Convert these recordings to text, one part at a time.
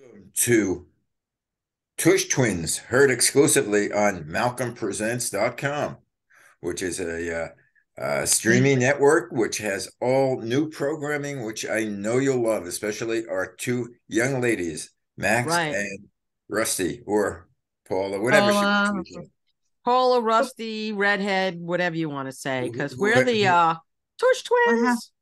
Welcome to Tush Twins, heard exclusively on MalcolmPresents.com, which is a streaming network which has all new programming, which I know you'll love, especially our two young ladies, Max Right. and Rusty, or Paula, whatever she wants Paula. to do. Paula, Rusty, Redhead, whatever you want to say, Who, because who, we're the who, Tush What happened? Twins.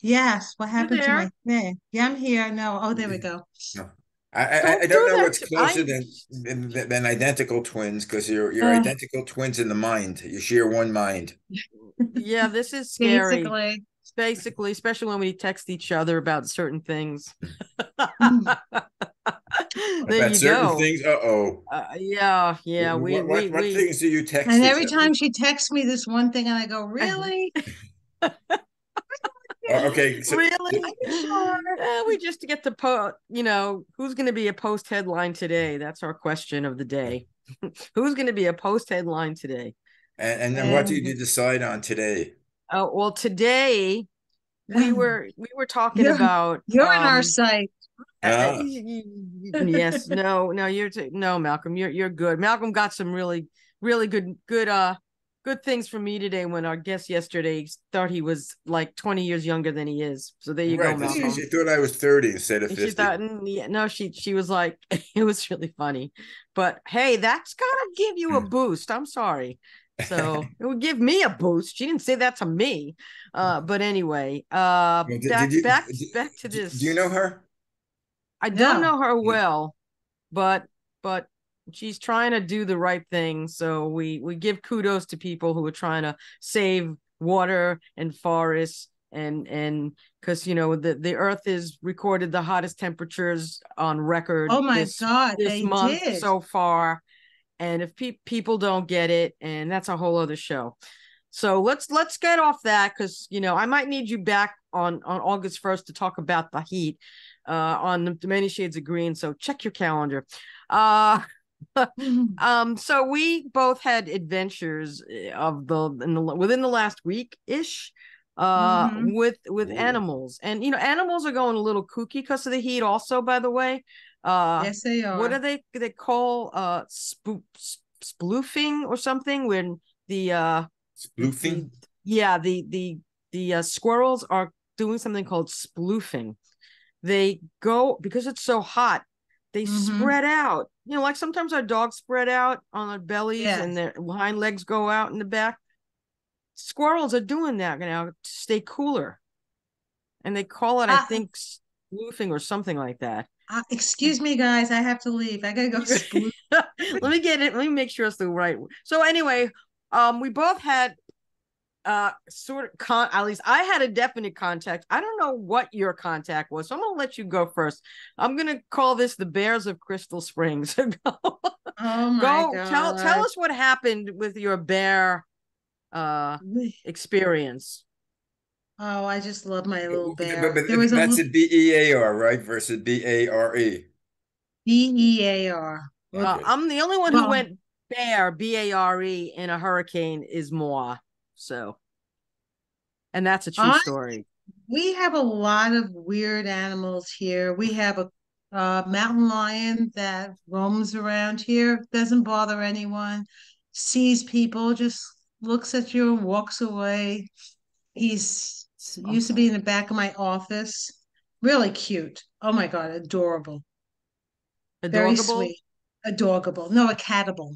Yes, what You're happened to there. my thing? Yeah, I'm here. No, oh, there we go. no. I Don't don't do know that what's to closer than identical twins because you're Uh, identical twins in the mind. You share one mind. Yeah, this is scary. basically. Basically, especially when we text each other about certain things. Mm. There About you certain go. things. Uh-oh. Yeah. We What we what what we. things do you text And each every other? time she texts me this one thing, and I go, really? Okay, so Really? Are you sure? We just get to who's going to be a post headline today? That's our question of the day. Who's going to be a post headline today? and then what And did you decide on today? Oh, well, today we were talking you're about you're in our sight. Ah, yes, no, no, Malcolm, you're good. Malcolm got some really good things from me today when our guest yesterday thought he was like 20 years younger than he is. So there you go, right. Malcolm. She thought I was 30 instead of And she 50. thought, yeah, no, she was like, it was really funny. But hey, that's gotta give you a boost. I'm sorry. So it would give me a boost. She didn't say that to me. But anyway, Well, back back back to do you know this. her? I don't No. know her well, but she's trying to do the right thing. So we give kudos to people who are trying to save water and forests and because the earth is recorded the hottest temperatures on record Oh my this God, this they month did. so far. And if people don't get it, and that's a whole other show. So let's get off that because I might need you back on August 1st to talk about the heat on the many shades of green. So check your calendar. Uh so we both had adventures within the last week ish Mm-hmm. with Oh, animals. And animals are going a little kooky because of the heat also, by the way. uh Yes, they what are. do they call sploofing or something when the the spoofing? yeah the squirrels are doing something called sploofing. They go because it's so hot, they Mm-hmm. spread out, like sometimes our dogs spread out on their bellies and Yes. their hind legs go out in the back. Squirrels are doing that now to stay cooler, and they call it, I Uh, think, spoofing or something like that. excuse me, guys. I have to leave. I gotta go sploot. Let me get it, let me make sure it's the right. So anyway, we both had sort of at least I had a definite contact. I don't know what your contact was, so I'm gonna let you go first. I'm gonna call this the Bears of Crystal Springs. Oh my Go tell God. us what happened with your bear uh experience. Oh, I just love my little But, bear. but There was a that's little a BEAR, right? Versus BARE. BEAR. Well, Okay. I'm the only one who well, went bear, BARE, in a hurricane is moi. So, and that's a true I story. we have a lot of weird animals here. We have a mountain lion that roams around here, doesn't bother anyone, sees people, just looks at you and walks away. He's I'm used to be in sorry. the back of my office. Really cute. Oh my God, adorable. Very Adorable, sweet. Adorable. No, a catable.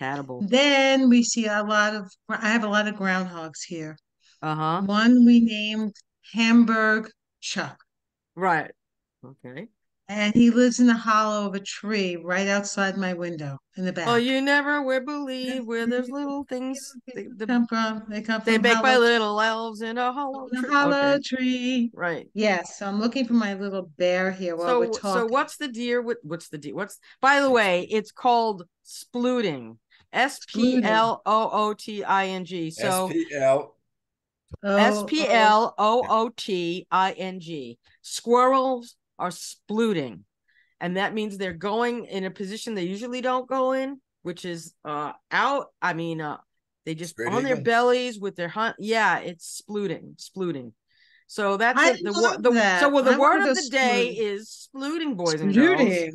catable. Then we see I have a lot of groundhogs here. Uh-huh. One we named Hamburg Chuck, Right. Okay. and he lives in the hollow of a tree right outside my window in the Oh, back. you never will believe where there's little things They come they from baked by hollow little elves in a hollow the tree. hollow Okay. tree. Right. Yes, so I'm looking for my little bear here while we're So talking. what's the deer? By the way, it's called splooting. Splooting. Splooting. So SPL. Oh, oh, splooting. Squirrels are splooting. And that means they're going in a position they usually don't go in, which is out. I mean, they just Spread on their eagle. bellies with their hunt. Yeah, it's splooting. So that's I it. love So that. well, the I want word to of go the day splooting. is splooting, boys and girls. Splooting.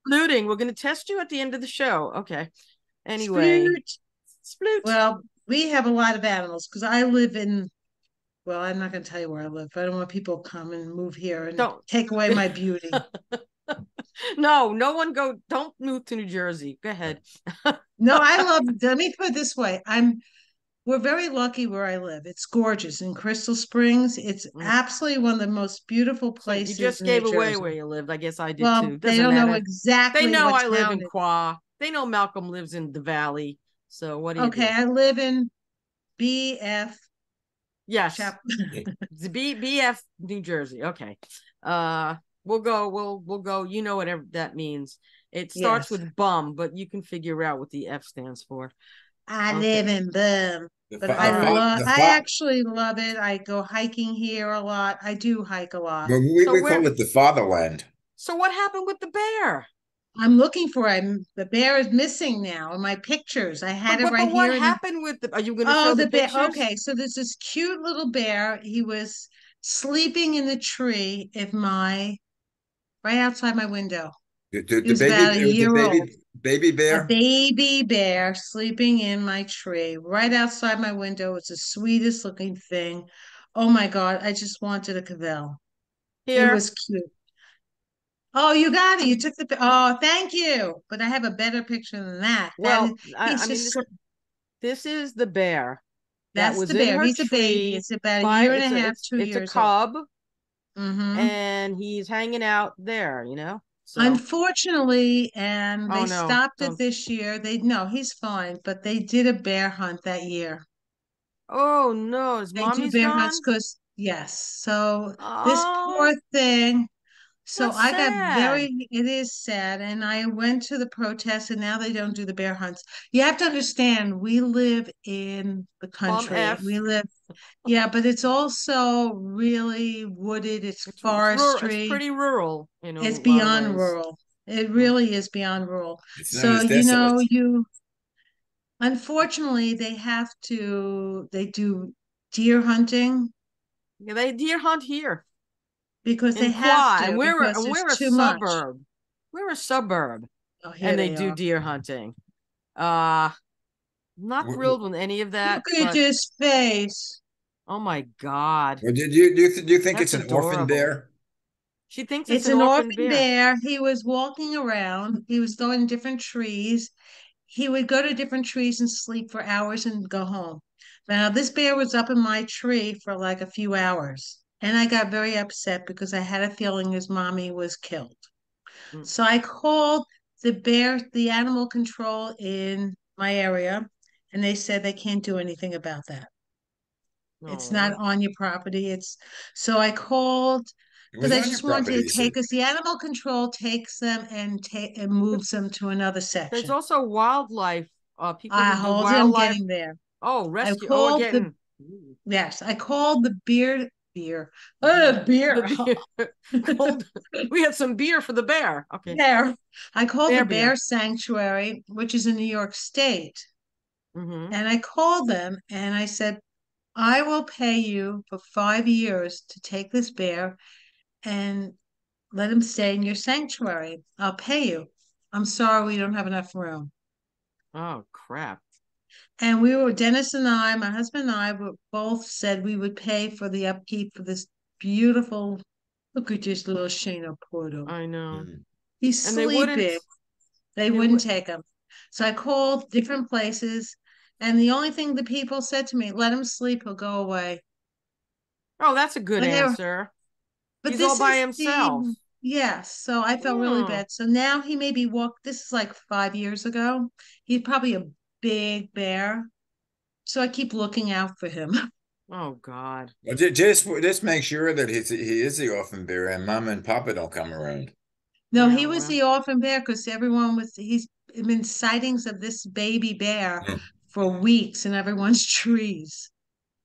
Splooting. We're going to test you at the end of the show. Okay. Anyway, Sploot. sploot. Well, we have a lot of animals because I live in, well, I'm not going to tell you where I live. I don't want people to come and move here and Don't. take away my beauty. No, no one go. Don't move to New Jersey. Go ahead. No, let me put it this way. We're very lucky where I live. It's gorgeous in Crystal Springs. It's absolutely one of the most beautiful So you places just in New gave away Jersey. where you lived. I guess I did Well, too. they Doesn't don't know matter. They exactly know what I live town in it. Qua. They know Malcolm lives in the Valley. So what do you Okay, do? I live in BF Yes, Chap. the BF New Jersey. Okay. Uh, we'll go. You know whatever that means. It starts Yes, with bum, but you can figure out what the F stands for. I Okay. live in them. The But fa- All the right. fa- the I fa- actually love it. I go hiking here a lot. I do hike a lot. well, So we call where? it the fatherland. So what happened with the bear? I'm looking for him. The bear is missing now in my pictures. I had it But right what here in. happened with the? Are you going to Oh, show the the bear. pictures? Okay, so there's this cute little bear. He was sleeping in the tree of my right outside my window. He The was baby, about a it was a year old. baby A bear. baby bear sleeping in my tree right outside my window. It's the sweetest looking thing. Oh my God, I just wanted a cavell. It Here. was cute. Oh, you got it. You took oh, thank you. But I have a better picture than that. Well, He's I mean, just this is the bear that that's was the in bear. her He's a baby. tree. It's about a By year and a half, two it's a years old. cub, Mm-hmm. and he's hanging out there. So Unfortunately, and oh they no, stopped it don't. this year. They no, he's fine, but they did a bear hunt that year. Oh no, his They do mommy's bear hunts gone. because yes. So this Oh, poor thing. So that's I got sad. very, it is sad. And I went to the protest and now they don't do the bear hunts. You have to understand, we live in the Bum country. F. We live, yeah, but it's also really wooded. It's It's rural. It's forestry. pretty rural in a It's lot of beyond ways. rural. It Okay. really is beyond rural. It's known So, as desolate. unfortunately, they do deer hunting Yeah, they deer hunt here because they in have Quad, to, because and there's we're a too much. suburb. We're a suburb, Oh, here and they they do are. deer hunting. Uh, not Well, thrilled with any of that, Look at but his face. oh my God, do you think it's that's an orphan adorable. bear? She thinks it's It's an an orphan orphan bear. bear. He was walking around. He was going to different trees. He would go to different trees and sleep for hours and go home. Now, this bear was up in my tree for like a few hours. And I got very upset because I had a feeling his mommy was killed. Mm. So I called the animal control in my area, and they said they can't do anything about that. It's not No. on your property. So I called It because was I on your just wanted property, to you said. take us. The animal control takes them and moves them to another There's section. also wildlife. People who do Hold it. I'm wildlife. getting there. Oh, I rescue. Oh, we're called the getting yes. I called the beer. the Beer. beer. Hold. We had some beer for the bear. Okay, Bear. I called the bear bear beer. sanctuary, which is in New York State, Mm-hmm. and I called them and I said, I will pay you for 5 years to take this bear and let him stay in your sanctuary. I'll pay you. I'm sorry we don't have enough room. Oh crap. And Dennis and I, my husband and I, both said we would pay for the upkeep for this beautiful, look at this little Shana Porto. I know. Mm. He's And they wouldn't. sleeping. They They wouldn't would. take him. So I called different places. And the only thing the people said to me, let him sleep, he'll go away. Oh, that's a good But they were answer. But He's all this by is himself. yes. So I felt really Oh, bad. So now he maybe this is like 5 years ago. He's probably a big bear. So I keep looking out for him. oh God. Well, just make sure that he is the orphan bear and Mama and Papa don't come around. No, Yeah. he was Well. the orphan bear because he's been sightings of this baby bear Mm. for weeks in everyone's trees.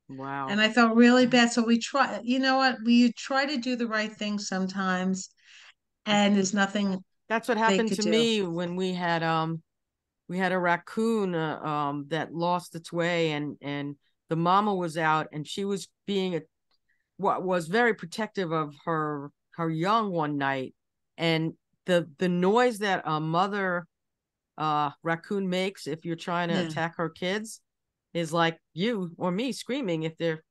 And Wow. I felt really bad. So you know what? We try to do the right thing sometimes, and there's nothing That's what they happened could to do. me when we had a raccoon that lost its way, and the mama was out and she was being what was very protective of her young one night, and the noise that a mother raccoon makes if you're trying to Yeah. attack her kids is like you or me screaming if they're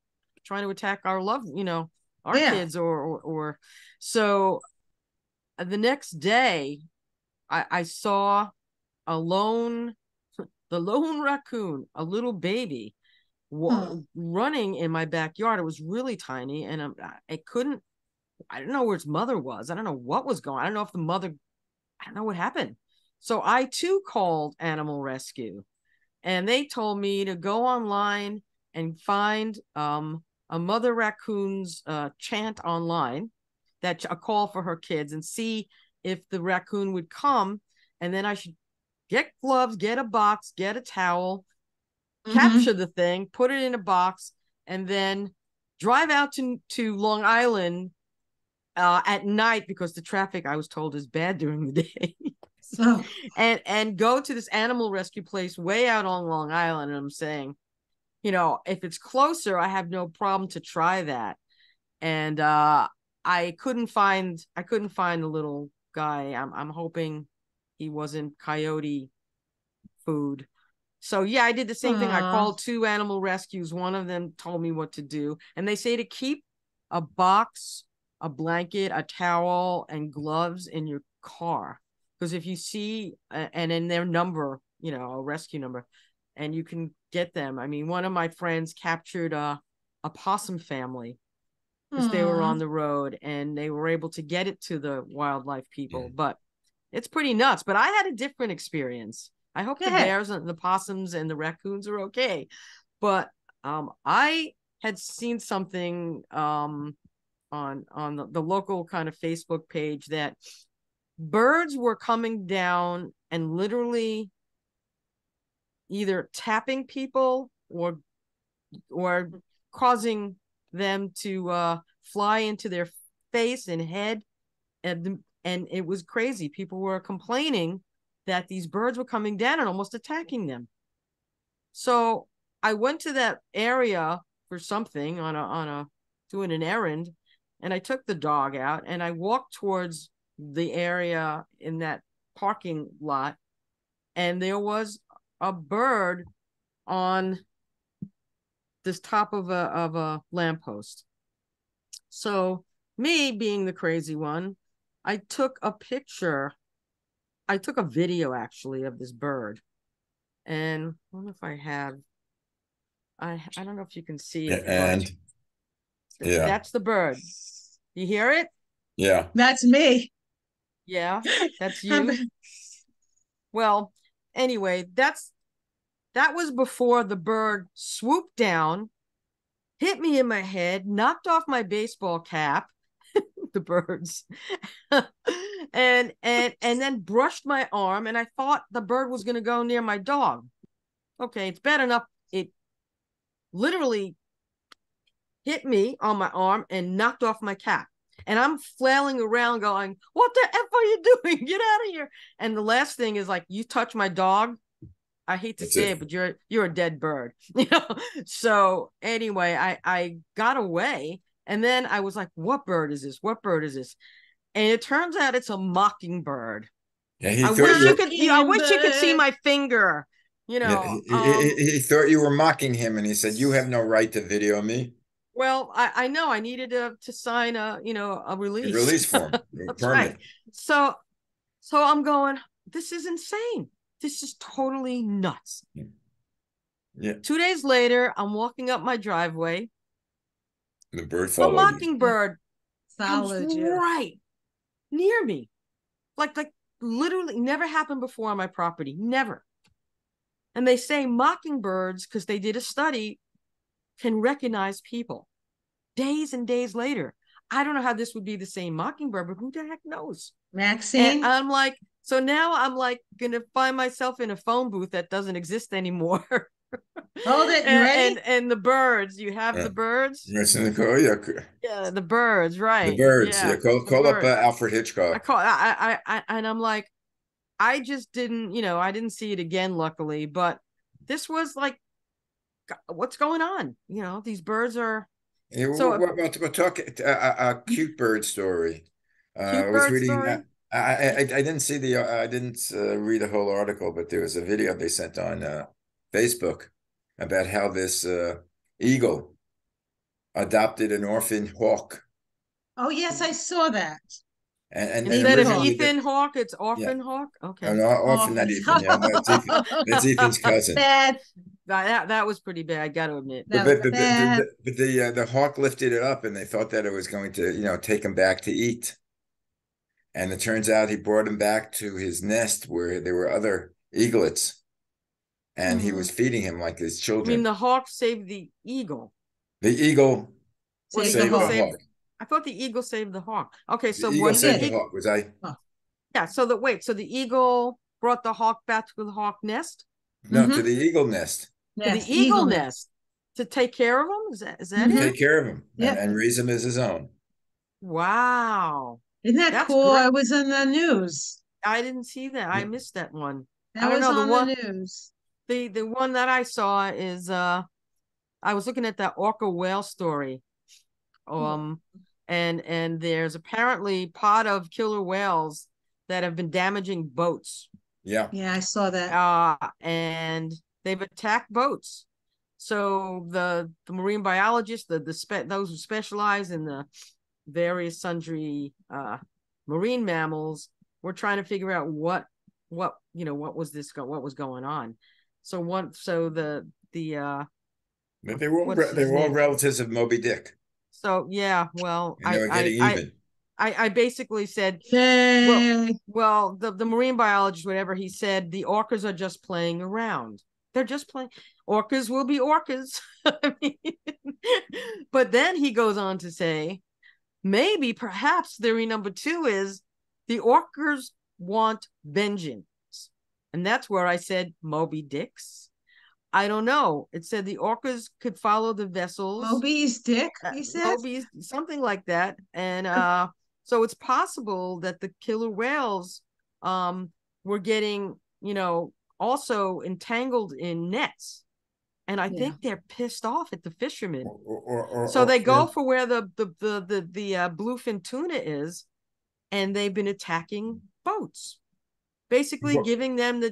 trying to attack our our Yeah. kids or so the next day I saw a lone the lone raccoon, a little baby running in my backyard. It was really tiny, and I don't know where its mother was. I don't know what was going on. I don't know if the mother, I don't know what happened. So I too called animal rescue, and they told me to go online and find a mother raccoon's chant online, that a call for her kids, and see if the raccoon would come, and then I should get gloves, get a box, get a towel, capture the thing, put it in a box, and then drive out to Long Island at night, because the traffic, I was told, is bad during the day. Oh. and go to this animal rescue place way out on Long Island. And I'm saying, if it's closer, I have no problem to try that. And I couldn't find the little guy. I'm hoping he wasn't coyote food. So yeah, I did the same thing. I called 2 animal rescues. One of them told me what to do, and they say to keep a box, a blanket, a towel, and gloves in your car, because if you see and in their number, a rescue number, and you can get them. I mean, one of my friends captured a possum family because they were on the road, and they were able to get it to the wildlife people. But it's pretty nuts. But I had a different experience. I hope the bears and the possums and the raccoons are okay. But I had seen something on the local kind of Facebook page that birds were coming down and literally either tapping people or causing them to fly into their face and head, and it was crazy. People were complaining that these birds were coming down and almost attacking them. So I went to that area for something on a doing an errand, and I took the dog out and I walked towards the area in that parking lot, and there was a bird on this top of a lamppost. So me being the crazy one, I took a picture. I took a video actually of this bird, and I don't know if I have. I don't know if you can see it, and that's the bird. You hear it? Yeah, that's me. Yeah, that's you. Well, anyway, that was before the bird swooped down, hit me in my head, knocked off my baseball cap, the birds, and then brushed my arm, and I thought the bird was going to go near my dog. Okay, it's bad enough it literally hit me on my arm and knocked off my cap. And I'm flailing around going, what the F are you doing? Get out of here. And the last thing is like, you touch my dog, I hate to say it, but you're a dead bird. So anyway, I got away, and then I was like, what bird is this? What bird is this? And it turns out it's a mockingbird. Yeah, I wish you could see my finger. Yeah, he thought you were mocking him, and he said, "You have no right to video me." Well, I know I needed to sign a release. A release form, That's permit. right. So I'm going, this is insane. This is totally nuts. Yeah. 2 days later, I'm walking up my driveway. The bird followed a mockingbird comes you. right near me. Like literally never happened before on my property. Never. And they say mockingbirds, because they did a study, can recognize people days and days later. I don't know how this would be the same mockingbird, but who the heck knows? Maxine? And I'm like, so now I'm like going to find myself in a phone booth that doesn't exist anymore. Hold it. You ready? And the birds. You have the birds? Yes, yeah, the birds, right. The birds. Yeah, call up Alfred Hitchcock. And I'm like, I just didn't, I didn't see it again, luckily. But this was like, what's going on? These birds are. Yeah, we'll talk a cute bird story. Cute bird story. I didn't see the I didn't read the whole article, but there was a video they sent on Facebook about how this eagle adopted an orphan hawk, Oh, yes, I saw that. and Instead of originally Hawk. Ethan Hawke, it's yeah, Orphan Hawke. Okay. an orphan, not Orphan. Ethan. Yeah, that's Ethan's cousin. Bad. That was pretty bad, I gotta admit. But That was bad. the hawk lifted it up, and they thought that it was going to take him back to eat. And it turns out he brought him back to his nest where there were other eaglets, and he was feeding him like his I mean, children. the hawk saved the eagle. The eagle Or the Save the saved eagle the hawk. saved. hawk. I thought the eagle saved the hawk. Okay, The so eagle what saved the the eagle? hawk. Was I? Oh. Yeah. So so the eagle brought the hawk back to the hawk nest, No, to the eagle nest to the Yes, eagle nest. nest, to take care of him. Is that to it? take care of him Yep. and raise him as his own. Wow, Isn't that that's cool? great. It was in the news. I didn't see that. I Yeah. missed that one. I That don't was know the on the one. news. The one that I saw is I was looking at that orca whale story. Um, and there's apparently pot of killer whales that have been damaging boats. Yeah. Yeah, I saw that. And they've attacked boats. So the marine biologists, those who specialize in the various sundry marine mammals, were trying to figure out what was going on. So But what's they his were all name? relatives of Moby Dick, So yeah, well, and they were getting even. I basically said, Yay. well, the marine biologist, whatever he said, the orcas are just playing around. They're just playing. Orcas will be orcas. I mean, but then he goes on to say, maybe perhaps theory number two is the orcas want vengeance. And that's where I said Moby Dicks. I don't know. It said the orcas could follow the vessels. Moby's dick, he said? Moby's, something like that. And so it's possible that the killer whales were getting, also entangled in nets. And I think they're pissed off at the fishermen. So they go for where the bluefin tuna is, and they've been attacking boats, basically giving them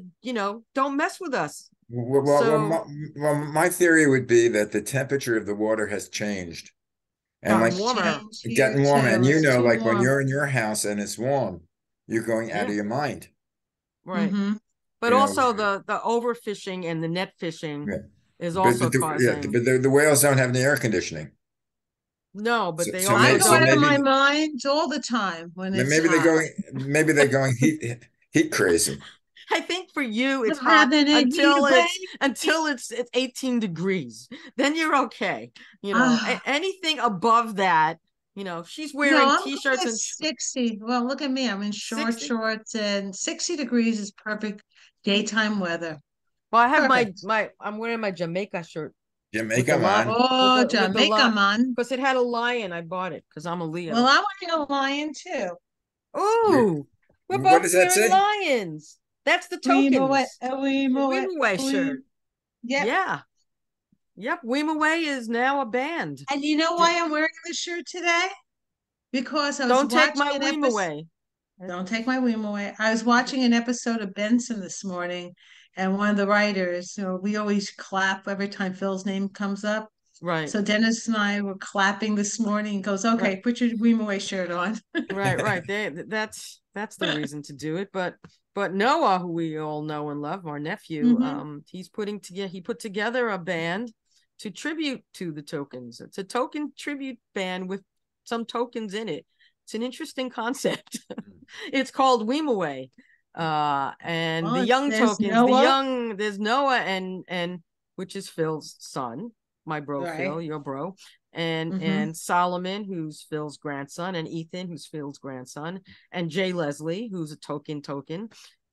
don't mess with us. My theory would be that the temperature of the water has changed, and Gotten like warmer. getting warmer. And It's too like when warm. you're in your house and it's warm, you're going out of your mind. Right. But also the overfishing and the net fishing is also causing. But the whales don't have any air conditioning. No, but they so also I go out of maybe, my mind all the time when it's hot. maybe they're going heat crazy. I think for you it's I'm hot having a until it's 18 degrees. Then you're okay. Anything above that, she's wearing No, I'm t-shirts good at and 60. Well, look at me. I'm in 60? shorts, and 60 degrees is perfect daytime weather. Well, I have Perfect. I'm wearing my Jamaica shirt. Jamaica, man. Oh, Jamaica, man. Because it had a lion. I bought it because I'm a Leo. Well, I'm wearing a lion too. Ooh, we're What both does that wearing say? lions. That's the tokens. Weemaway Shirt. Yep. Yeah. Yep. Weemaway is now a band. And you know why I'm wearing this shirt today? Because I was Don't take my watching an Weem episode. away. Don't take my Weem away. I was watching an episode of Benson this morning, and one of the writers, we always clap every time Phil's name comes up. Right. So Dennis and I were clapping this morning. He goes, "Okay, Right. put your Weem away shirt on." Right. That's the reason to do it. But Noah, who we all know and love, our nephew, he put together a band to tribute to the tokens. It's a token tribute band with some tokens in it. It's an interesting concept. It's called Weemaway. And the young tokens, there's Noah and which is Phil's son, my bro, right. Phil, your bro, and Solomon, who's Phil's grandson, and Ethan, who's Phil's grandson, and Jay Leslie, who's a token.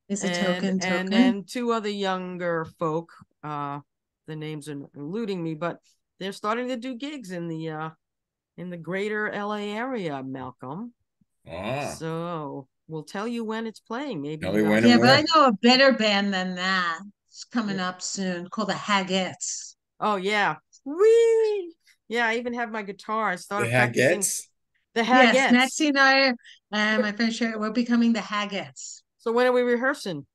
Is a token. And then two other younger folk. The names are eluding me, but they're starting to do gigs in the greater LA area, Malcolm. So we'll tell you when it's playing. Maybe. But I know a better band than that. It's coming up soon, called the Hagettes. Oh yeah, wee! Yeah, I even have my guitar. I started practicing. The Hagettes. Yes, Nancy and I And my friend Sherry, we're becoming the Haggets. So when are we rehearsing?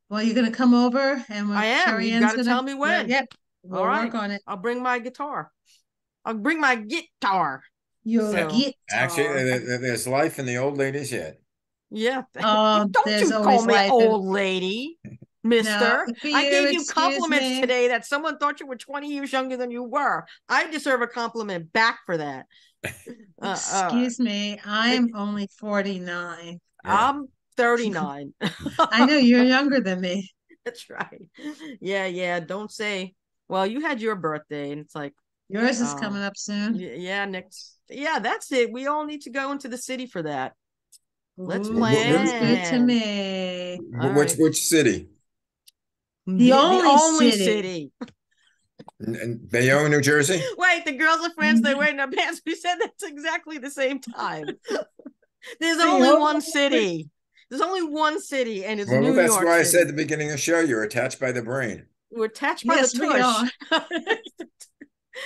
Well, you're gonna come over and I am. Sherry You Ann's got to gonna. tell me when. Yep, All we'll right. work on it. I'll bring my guitar. I'll bring my guitar. Your So, Actually, guitar. there's life in the old ladies yet. yeah. Oh, Don't there's you call always me life. old lady, No, mister. for I you, gave you excuse compliments me. today that someone thought you were 20 years younger than you were. I deserve a compliment back for that. Excuse me. I'm only 49. Yeah. I'm 39. I know you're younger than me. That's right. Yeah, yeah. Don't say, well, you had your birthday, and it's like, Yours is coming up soon. yeah, next. Yeah, that's it. We all need to go into the city for that. Let's Ooh, sounds good to plan. me. All right. Which city? The The only only city. city. In Bayonne, New Jersey? Wait, the girls of France, they wear their pants. We said that's exactly the same time. There's only one city. There's only one city, and it's Well, New that's York why I said City. at the beginning of the show, you're attached by the brain. We're attached by the Yes, we tush. are.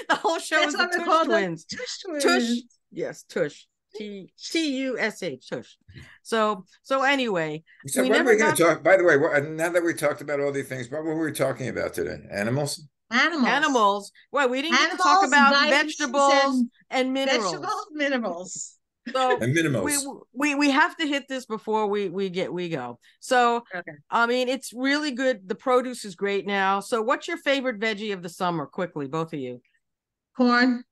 The whole show That's is the why they Tush call them twins. Tush Tush, twins. yes, Tush. Tush. Tush. So anyway, So we what are never we going got to talk? By the way, now that we talked about all these things, what were we talking about today? Animals? Animals. animals. Well, we didn't get to talk Animals, about vitamins, vegetables and and minerals. vegetables, minerals. So And we minimals. we have to hit this before we go. So Okay. I mean, it's really good. The produce is great now. So what's your favorite veggie of the summer? Quickly, both of you. Corn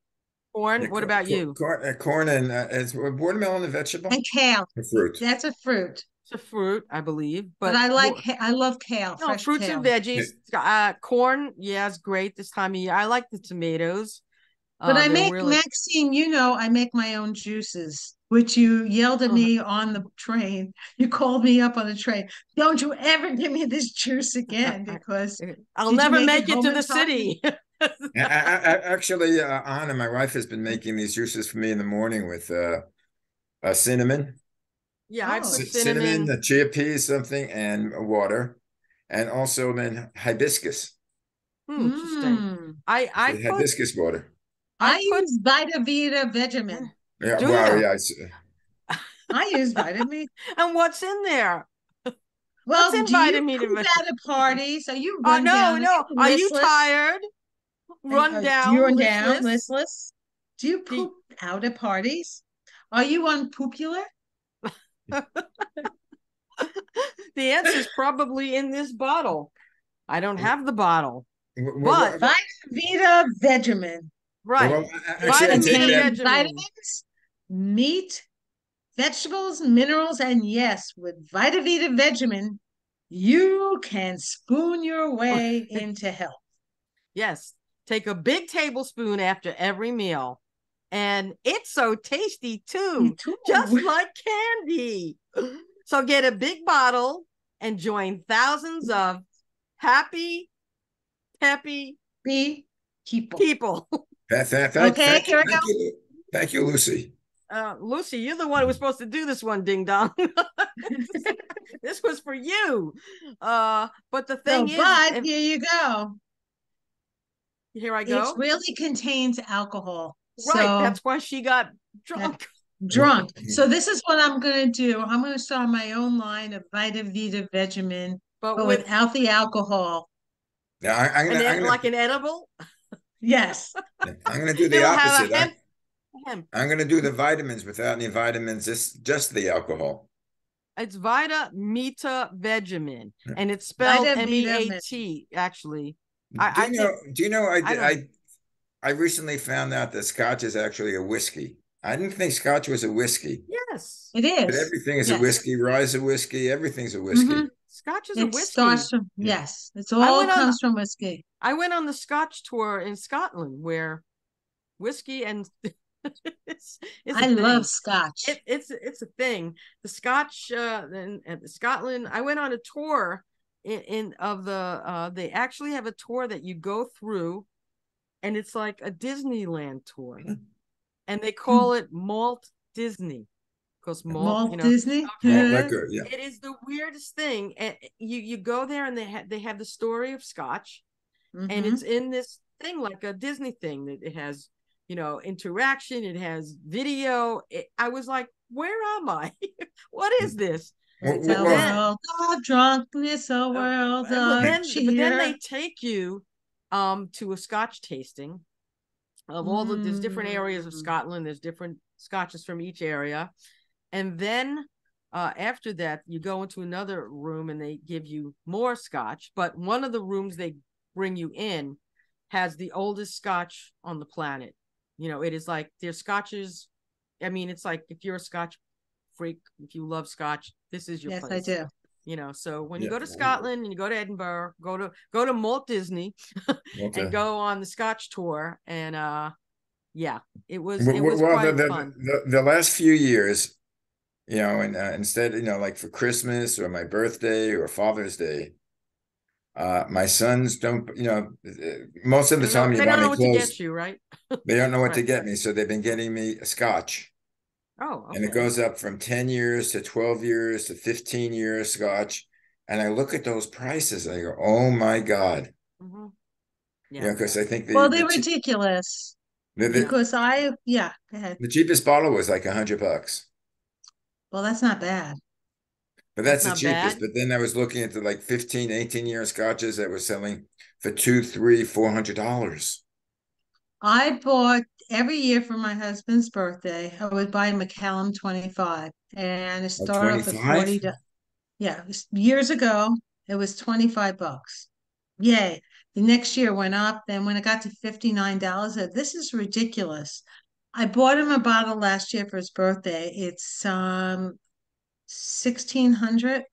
Corn. What about you? Corn and is watermelon a vegetable? and kale. A fruit. That's a fruit. It's a fruit, I believe, But I love kale, no, fresh fruits and kale. veggies. Corn, yeah, it's great this time of year. I like the tomatoes. But I They're make, really Maxine, I make my own juices, which you yelled at me on the train. You called me up on the train. Don't you ever give me this juice again because I'll did you never make it make it home to in the time? city. Actually, Anna, my wife, has been making these juices for me in the morning with cinnamon, Yeah, I put Oh, cinnamon, cinnamon. the chia peas, something, and water, and also then hibiscus, Interesting. mm. I the put hibiscus water. I I put use Vita Vita Vegemin. Yeah, do wow, you? yeah. I use vitamin. And what's in there? What's Well, do you invited me poop to? at a party? So you Oh run no, down, are no. you Are you listless? tired? Run Do you down, run down, listless. listless? Do you The poop out at parties? Are you unpopular? the answer is probably in this bottle. I don't have the bottle, but Well, Vita Vita Vegemin. right. actually, I take Vitamin that. Contains Vegemin. vitamins, meat, vegetables, minerals, and yes, with Vita Vita Vegemin, you can spoon your way into health. Yes. Take a big tablespoon after every meal. And it's so tasty Me too, too. just like candy. So get a big bottle and join thousands of happy, happy Be people. people. Okay, here I go. Thank you, Lucy. Lucy, you're the one who was supposed to do this one, ding dong. This was for you. But the So, thing is, but here you go. here I It go. really contains alcohol. Right, So that's why she got drunk. drunk. So this is what I'm going to do. I'm going to start my own line of Vita Vita Vegemin, But but with without the alcohol. Now like an edible, Yes. I'm gonna do the it'll have opposite. a hemp. I'm gonna do the vitamins without any vitamins, just the alcohol. It's Vita Meta Vegemin, and it's spelled Vita Vita MEAT. Actually, I think Do you know? I don't. I recently found out that Scotch is actually a whiskey. I didn't think Scotch was a whiskey, Yes, It but is. everything is a Yes. whiskey. Rye is a whiskey. Everything's a whiskey. Mm-hmm. Scotch is a It starts whiskey. from, Yeah. yes, it's I all went on comes from whiskey. I went on the Scotch tour in Scotland, where whiskey and it's I a love thing. Scotch. It's a thing. The Scotch in Scotland. I went on a tour in of the. They actually have a tour that you go through, and it's like a Disneyland tour, and they call it Malt Disney because malt. Walt Disney. Malt Uh, liquor. Yeah. It is the weirdest thing. And you go there and they have the story of Scotch, and mhm. it's in this thing like a Disney thing that it has interaction, it has video. I was like, where am I? What is this? It's But a then, world of drunkenness, a world of but then cheer. they take you to a Scotch tasting of all there's different areas of Mm. Scotland. There's different Scotches from each area, and then after that, you go into another room and they give you more Scotch. But one of the rooms they bring you in has the oldest Scotch on the planet. You know, it is like there's Scotches. I mean, it's like if you're a Scotch freak, if you love Scotch, this is your Yes, I place. do. You know, so when you Yeah. go to Scotland and you go to Edinburgh, go to Malt Disney and Okay. go on the Scotch tour. And yeah, it was Well, quite fun. the last few years, and instead, like for Christmas or my birthday or Father's Day, my sons don't, most of the time you They buy don't know me what to clothes, get you, right? they don't know what to Right. get me, so they've been getting me a Scotch, Oh, and it okay. goes up from 10 years to 12 years to 15 years Scotch, and I look at those prices, I go, oh my God, Mm-hmm. Yeah. because I think Well, they're ridiculous the, Yeah. because yeah, go ahead. the cheapest bottle was like $100. Well, that's not bad. But That's that's the not cheapest. bad. But then I was looking into like 15, 18-year scotches that were selling for two, three, $400. I bought every year for my husband's birthday, I would buy Macallan 25 and it Oh, started off at 25? yeah, it was years ago, it was 25 bucks. Yay. The next year went up. Then when it got to $59, I said, this is ridiculous. I bought him a bottle last year for his birthday. It's 1600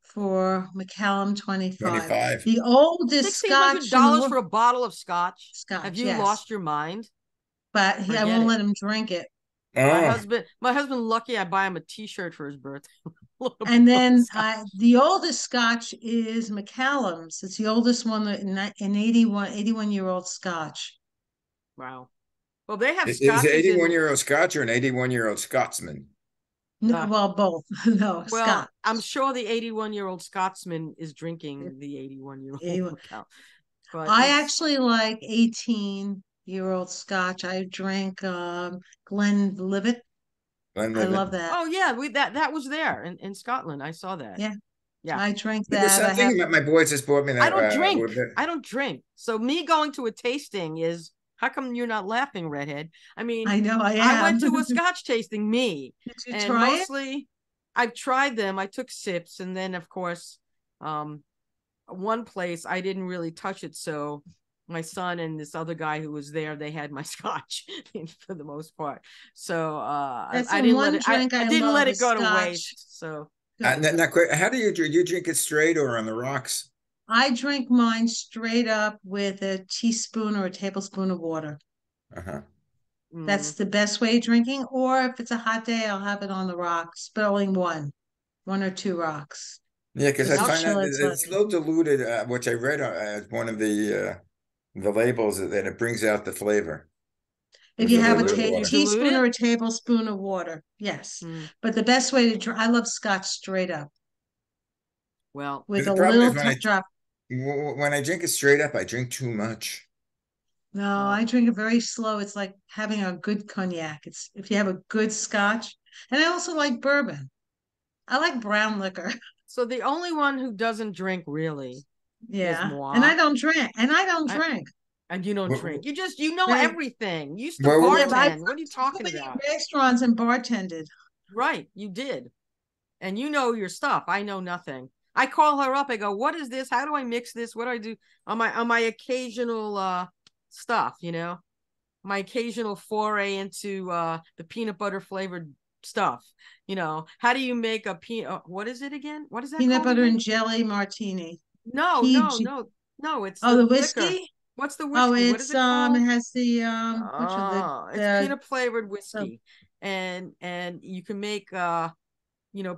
for Macallan 25. 25. The oldest sixteen hundred scotch in the dollars world, for a bottle of Scotch. Have scotch, you yes. lost your mind? But I Forget won't it. let him drink it. Oh, My husband, lucky I buy him a T-shirt for his birthday. And then Scotch. the oldest scotch is Macallan's. It's the oldest one, an 81-year-old scotch. Wow. Well, they have is it scotches in 81-year-old Scotch or an 81-year-old Scotsman? No, uh well, both. No, well, scotch. I'm sure the 81-year-old Scotsman is drinking the 81-year-old 81. Macallan. But I it's actually like 18-year-old scotch. I drink Glenlivet. I love Glenlivet. that. oh yeah, we that was there in Scotland. I saw that. Yeah, Yeah. I drink There was that. I have something my boys just bought me I that don't drink. I don't drink. So me going to a tasting is how come you're not laughing, redhead? I mean, I know I I am. went to a Scotch tasting, me, Did you and try it? mostly I've tried them. I took sips, and then of course, um, one place I didn't really touch it. So my son and this other guy who was there, they had my Scotch for the most part. So That's I the didn't let one it. drink I I didn't let love it is go to scotch. waste. So not quick. How do you drink? You drink it straight or on the rocks? I drink mine straight up with a teaspoon or a tablespoon of water. Uh-huh. That's mm, the best way of drinking. Or if it's a hot day, I'll have it on the rocks, but only one or two rocks. Yeah, because I Because the find that chill is it's a little diluted, which I read as one of the labels that it brings out the flavor. if There's you a have little bit of you a water. dilute teaspoon or it. a tablespoon of water, yes. Mm, But the best way to drink, I love scotch straight up well, with The a problem little is drop. when I drink it straight up, I drink too much. No, well. I drink it very slow. It's like having a good cognac. It's if you have a good scotch, and I also like bourbon. I like brown liquor. So the only one who doesn't drink really is Yeah, and moi. I don't drink, and I don't I, drink. and you don't Well, drink. You know Right. everything. You used to Yeah, well, but I've bartend. What are you worked in too talking many about? restaurants and bartended. Right, you did. And you know your stuff. I know nothing. I call her up. I go, "What is this? How do I mix this? What do I do on my occasional stuff, you know? My occasional foray into the peanut butter flavored stuff. You know, how do you make a peanut what is it again? What is that Peanut called butter again? and jelly martini. No, no, PG. no, no. It's Oh, the the liquor. whiskey? What's the Oh, whiskey? What is it it called? has the which are It's peanut flavored the whiskey, and you can make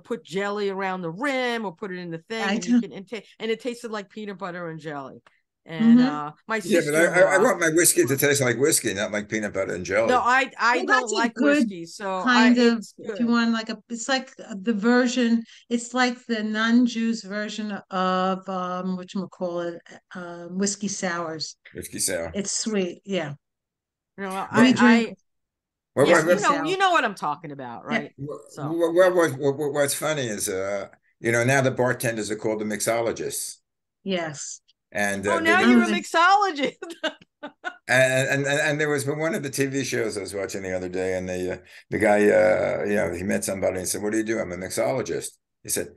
put jelly around the rim or put it in the thing, I and you don't. can and it tasted like peanut butter and jelly. And Mm-hmm. my yeah, but sister in I law. want my whiskey to taste like whiskey, not like peanut butter and No, jelly. I Well, don't that's a like good whiskey, so I kind of it's if you good. want like it's like the version. It's like the non-juice version of whatchamacallit, whiskey sours. Whiskey sour. It's sweet. Yeah, You know, we Well, drink. What, Yeah, what, Whiskey what, you sour. know what I'm talking about, Yeah. right? So what's funny is, now the bartenders are called the mixologists, Yes. and oh, now I'm you're a a mix. mixologist. and there was one of the TV shows I was watching the other day, and the guy, he met somebody and said, "What do you do?" "I'm a mixologist." He said,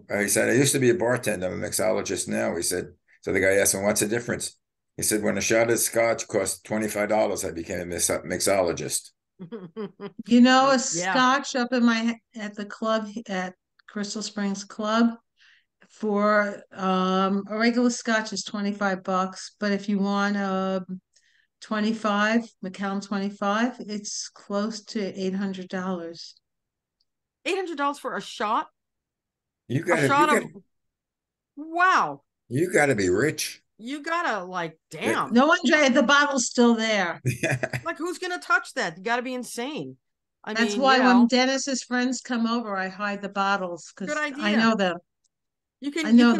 "I used to be a bartender. I'm a mixologist now." He said, so the guy asked him, "What's the difference?" He said, "When a shot of scotch cost $25, I became a mixologist." You know, a Yeah. scotch up in my at the club at Crystal Springs Club for a regular scotch is $25, but if you want a 25, Macallan 25, it's close to $800. $800 for a shot? You A gotta, you shot of gotta, wow. you gotta be rich. You gotta like, That- damn. No one drank, the bottle's still there. Like who's gonna touch that? You gotta be insane. I That's mean, why when Dennis's friends come over, I hide the bottles good because I idea. know them. You I can you know can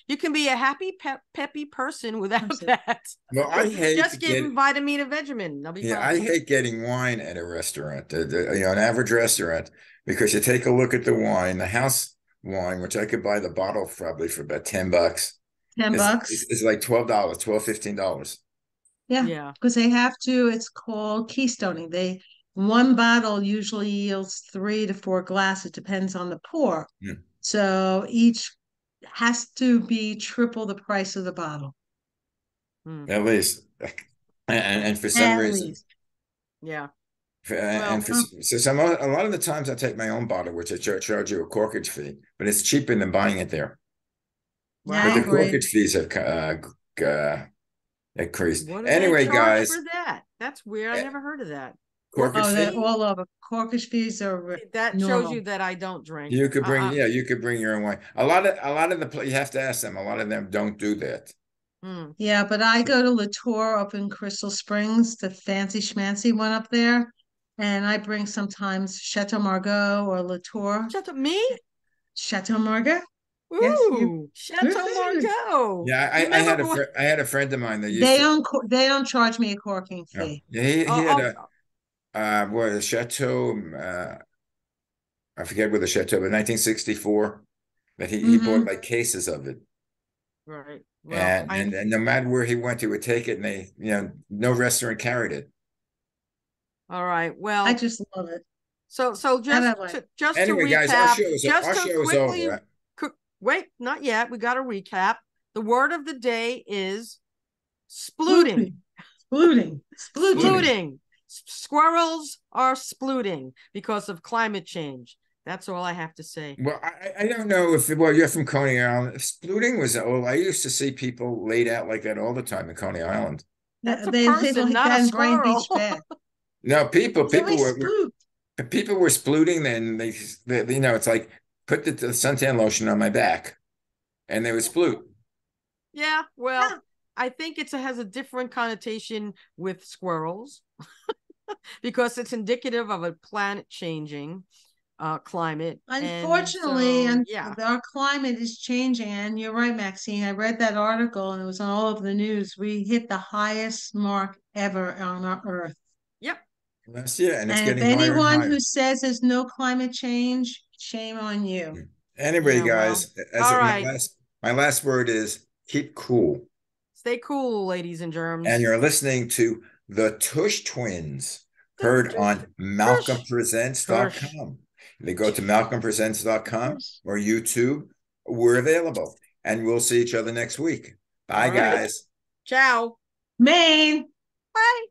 them. be a happy peppy person without Person. that. well, I Just hate give get them vitamin and vitamin. They'll be Yeah, fine. I hate getting wine at a restaurant, an average restaurant, because you take a look at the wine, the house wine, which I could buy the bottle probably for about $10, 10 bucks. is like $12, 12, $15. Yeah, Yeah. because they have to, it's called keystoning. One bottle usually yields 3 to 4 glasses, depends on the pour. Hmm. So each has to be triple the price of the bottle. Hmm. At least. And for some At reason, least. Yeah. and Well, for so some a lot of the times I take my own bottle, which I charge you a corkage fee, but it's cheaper than buying it there. Yeah, I But the wow. agree. corkage fees have increased. What do they Anyway, charge for guys, that? That's weird. I eh, never heard of that. corkage Corkage Oh, they're fee. fee? all over. Corkage fees are That shows normal. you that I don't drink. You could bring, yeah, you could bring your own wine. A lot of you have to ask them. A lot of them don't do that. Hmm. Yeah, but I go to Latour up in Crystal Springs, the fancy schmancy one up there, and I bring sometimes Chateau Margaux or Latour. Shut up, me? Chateau Margaux? Yes, you. Ooh, Chateau Margaux. Yeah, You remember what? I had a friend of mine that used to. They don't charge me a corking No, fee. yeah, he had Oh, a what a chateau. I forget what the chateau, but 1964. That he bought Hmm. like cases of it, right. Well, and no matter where he went, he would take it, and no restaurant carried it. all right. I Well, just love it. so That just I like. to Anyway, guys, recap, just our to show is quickly over. wait, not yet. We got to recap. The word of the day is splooting. Splooting. Splooting. Splooting. Splooting. Splooting. Squirrels are splooting because of climate change. That's all I have to say. Well, I don't know if you're from Coney Island. If splooting was old, I used to see people laid out like that all the time in Coney Island. That's a People person, hit not a that in Brain squirrel. Beach bed. No, Zoe sploot. people were splooting, and it's like put the suntan lotion on my back, and they would sploot. Yeah, well, Yeah. I think it has a different connotation with squirrels because it's indicative of a planet changing climate. And Unfortunately, so, yeah. our climate is changing, and you're right, Maxine. I read that article, and it was on all over the news. We hit the highest mark ever on our Earth. Yep. Last year, and it's And if getting higher and anyone higher. who says there's no climate change, shame on you. Anyway, Yeah, well. guys, as All my right. last word is keep cool. Stay cool, ladies and And germs. you're listening to the Tush Twins, Tush, heard tush, on tush, tush, malcolmpresents.com. They go to malcolmpresents.com Yes. or YouTube. We're available. And we'll see each other next week. Bye, All right. guys. Ciao. Maine. Bye.